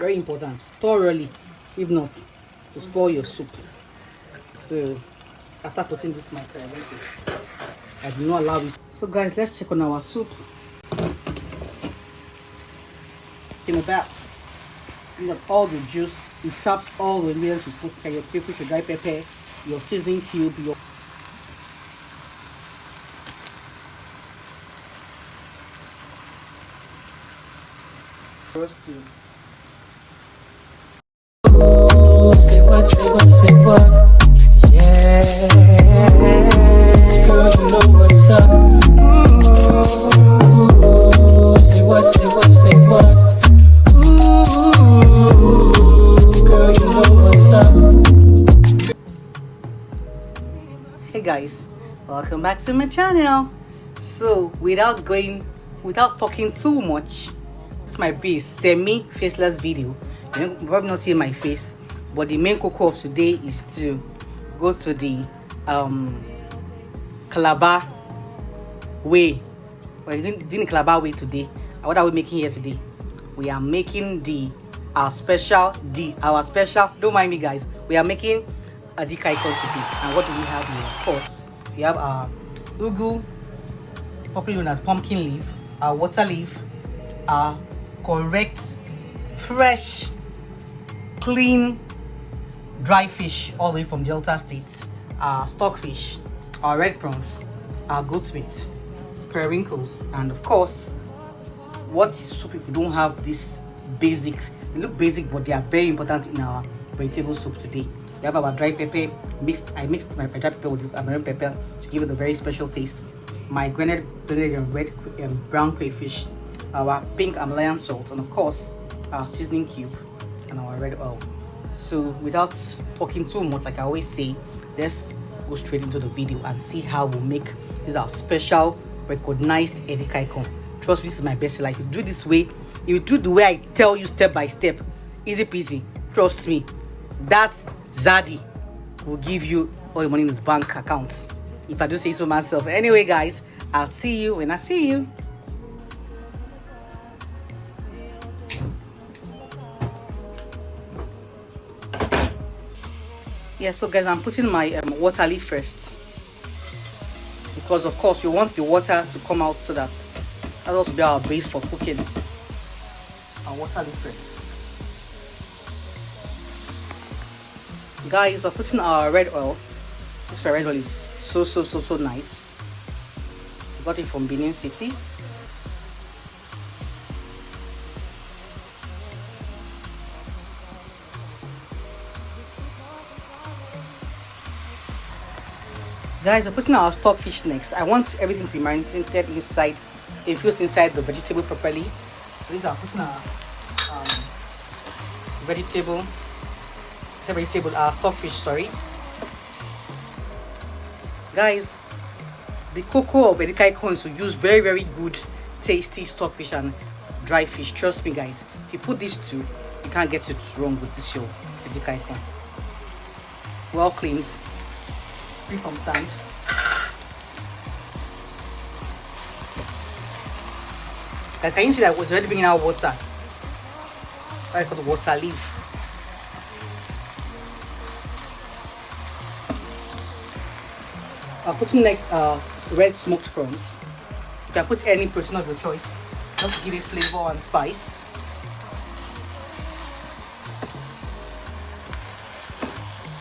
Very important. Thoroughly, if not, to spoil your soup. So after putting this matter, I do not allow it. So guys, let's check on our soup. It's in the bath. You got all the juice. You trapped all the ingredients you put inside your pepper, your dry pepper, your seasoning cube, your first two. Say what, say what, yeah. Girl, you know what's up. Ooh, say what, say what, say what. Ooh, girl, you know what's up. Hey guys, welcome back to my channel. So without talking too much, it's my base semi-faceless video. You're probably not seeing my face, but the main cocoa of today is to go to the Calabar way. We're doing the Calabar way today. And what are we making here today? We are making our special. Don't mind me, guys. We are making Edikaikong today. And what do we have here? Of course, we have our ugu, popularly known as pumpkin leaf, our water leaf, our correct, fresh, clean, dry fish all the way from Delta States, our stockfish, our red prawns, our goat's meat, periwinkles, and of course, what is soup if you don't have these basics? They look basic, but they are very important in our vegetable soup today. We have our dry pepper I mixed my dry pepper with American pepper to give it a very special taste. My blended and red and brown crayfish, our pink Himalayan salt, and of course our seasoning cube and our red oil. So without talking too much, like I always say, let's go straight into the video and see how we'll make this our special recognized Edikaikong. Trust me, this is my best life. If you do this way, if you do the way I tell you step by step, easy peasy, trust me, that Zaddy will give you all the money in his bank accounts, if I do say so myself. Anyway guys, I'll see you when I see you. Yeah, so guys, I'm putting my water leaf first, because of course you want the water to come out, so that will also be our base for cooking. Our water leaf first. Guys, we're putting our red oil. This red oil is so nice. We got it from Benin City. Guys, we're putting our stockfish next. I want everything to be marinated inside, infused inside the vegetable properly. These are putting our stockfish, sorry. Guys, the cocoa of Edikaikong is to use very good tasty stockfish and dry fish. Trust me guys, if you put these two, you can't get it wrong with this your Edikaikong. Well cleaned, free from sand. Can you see that it's already bringing out water? That's called the water leaf. I'll put in next red smoked prawns. You can put any protein of your choice, just to give it flavor and spice.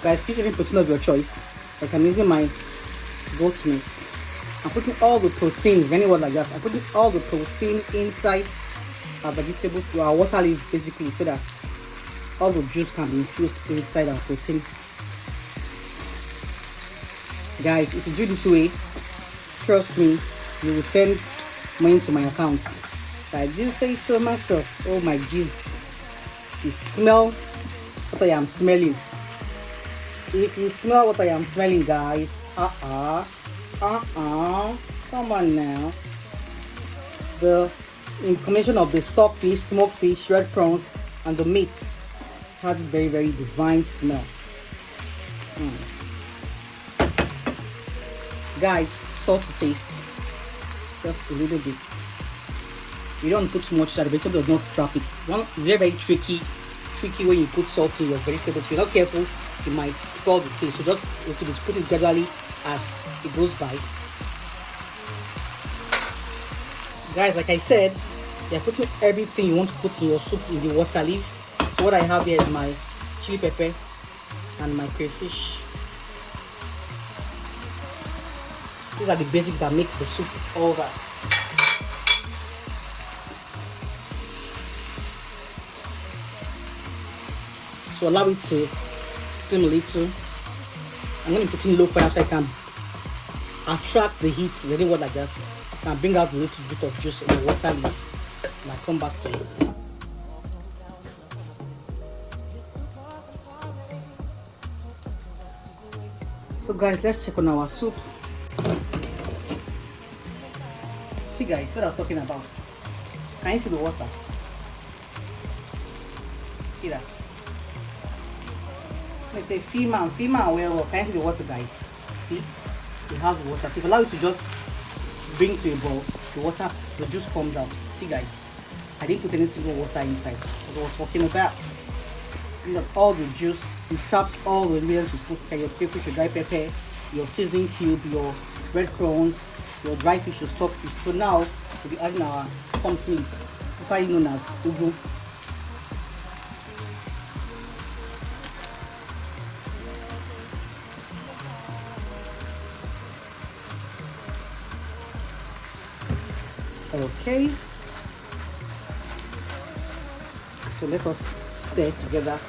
Guys, please any protein of your choice. Like I'm using my goat's meat. I'm putting all the protein, anyone like that. I'm putting all the protein inside our vegetables, to our water leaf basically, so that all the juice can be infused inside our protein. Guys, if you do this way, trust me, you will send money to my account. I did say so myself. Oh my jeez. You smell what I am smelling. If you smell what I am smelling, guys, come on now. The combination of the stockfish, smoked fish, red prawns, and the meat has this very divine smell. Guys, salt to taste, just a little bit. You don't put too much so that the vegetable does not trap it. One is very tricky tricky when you put salt in your vegetables. If you're not careful, you might spoil the taste. So just put it gradually as it goes by. Guys, like I said, you're putting everything you want to put in your soup in the water leaf. So what I have here is my chili pepper and my crayfish. These are the basics that make the soup all that. So allow it to steam a little. I'm going to put in low fire so I can attract the heat. Really what like that. Can bring out a little bit of juice in the water leaf. And I come back to it. So guys, let's check on our soup. See guys, what I was talking about. Can you see the water? See that? Let's say female, well, can you see the water guys? See? It has water. So if you allow it to just bring to a boil, the water, the juice comes out. See guys? I didn't put any single water inside. What I was talking about. You got all the juice, you trapped all the ingredients you put inside, your pepper, your dry pepper, your seasoning cube, your breadcrumbs, your dry fish, your stock fish. So now we'll be adding our pumpkin, popularly known as ugu. Okay. So let us stir together.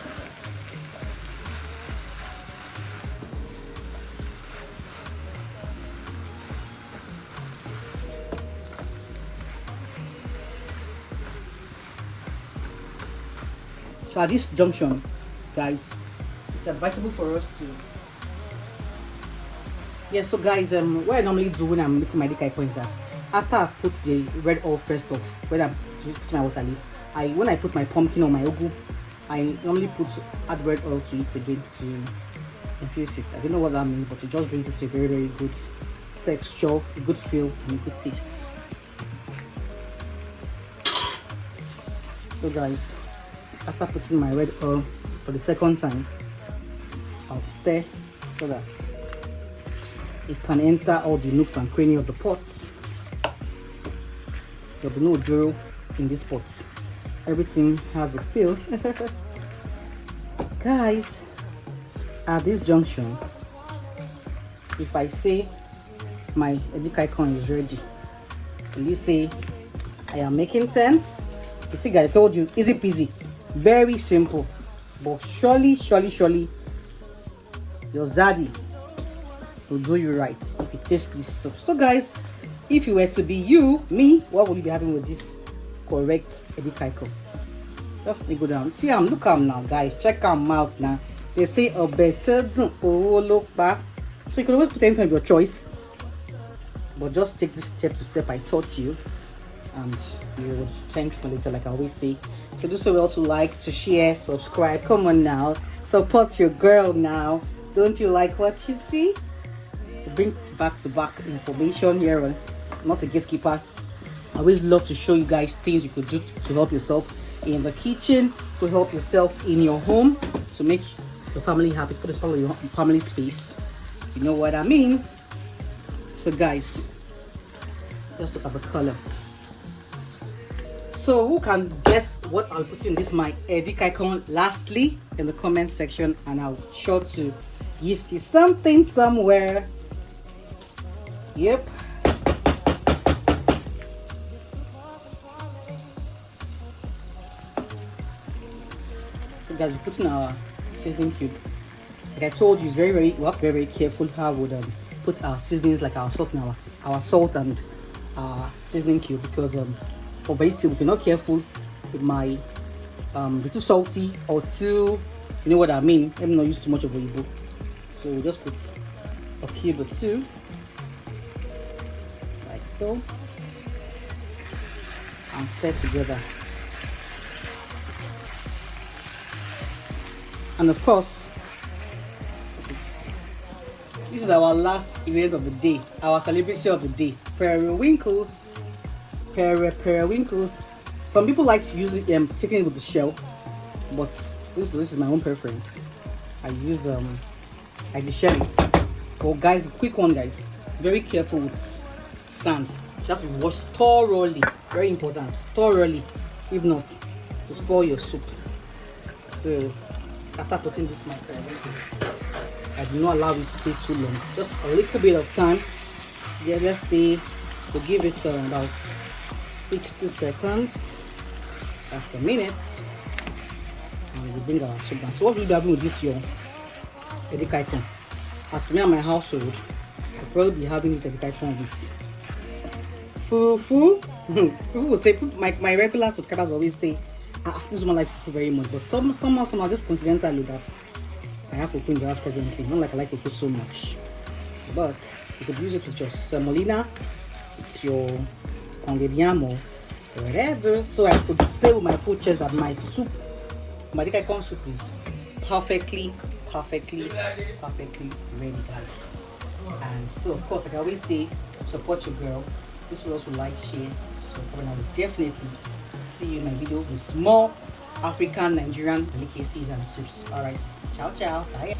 So at this junction, guys, it's advisable for us to. Yeah, so guys, what I normally do when I'm making my Edikaikong is that after I put the red oil first off, when I'm putting my water leaf, when I put my pumpkin or my ugu, I normally add red oil to it again to infuse it. I don't know what that means, but it just brings it to a very, very good texture, a good feel, and a good taste. So guys, after putting my red oil for the second time, I'll stir so that it can enter all the nooks and crannies of the pots. There'll be no drill in these pots. Everything has a feel. Guys, at this junction, if I say my Edikaikong is ready, will you say I am making sense? You see guys, I told you, easy peasy, very simple, but surely your zaddy will do you right if you taste this soup. So guys, if you were to be me, what would you be having with this correct Edikaikong? Just go down. See look at now guys, check them out now. They say a better look back. So you can always put anything of your choice, but just take this step to step I taught you, and you will thank me later, like I always say. So just so we also like to share, subscribe, come on now, support your girl now. Don't you like what you see? Bring back-to-back information here on Not a Gatekeeper. I always love to show you guys things you could do to help yourself in the kitchen, to help yourself in your home, to make your family happy, put a smile on your family's face. You know what I mean? So guys, let's look at the color. So who can guess what I'll put in this my Edikaikong lastly in the comment section, and I'll sure to gift you something somewhere. Yep. So guys, we're putting our seasoning cube. Like I told you, it's very we have to be very careful how we put our seasonings, like our salt and our salt and seasoning cube, because for vegetables, if you're not careful, it might be too salty or too, you know what I mean. Let me not use too much of Oyibo. So we'll just put a cube or two, like so, and stir together. And of course, this is our last event of the day, our celebration of the day. Periwinkles. Periwinkles. Some people like to use it, taking it with the shell. but this is my own preference. I use I share it. Oh guys, quick one guys, very careful with sand. It has to be washed thoroughly, very important, thoroughly. If not, to spoil your soup. So after putting this microwave, I do not allow it to stay too long, just a little bit of time. Yeah, let's say we'll give it about 60 seconds, that's a minute, and we bring our soup down. So what will be having with this your Edikaikong? As for me and my household, I'll probably be having this Edikaikong with fufu. People will say, my regular subscribers always say, this one like fufu very much, but somehow just coincidentally that I have fufu in the house presently. Not like I like fufu so much, but you could use it with your semolina, with your congediamo, whatever. So I could say with my full chest that my soup, my Edikaikong soup is perfectly ready, guys. And so of course, like I always say, support your girl. This will also like, share, support, and I will definitely see you in my video with more African, Nigerian delicacies and soups. Alright, ciao, bye.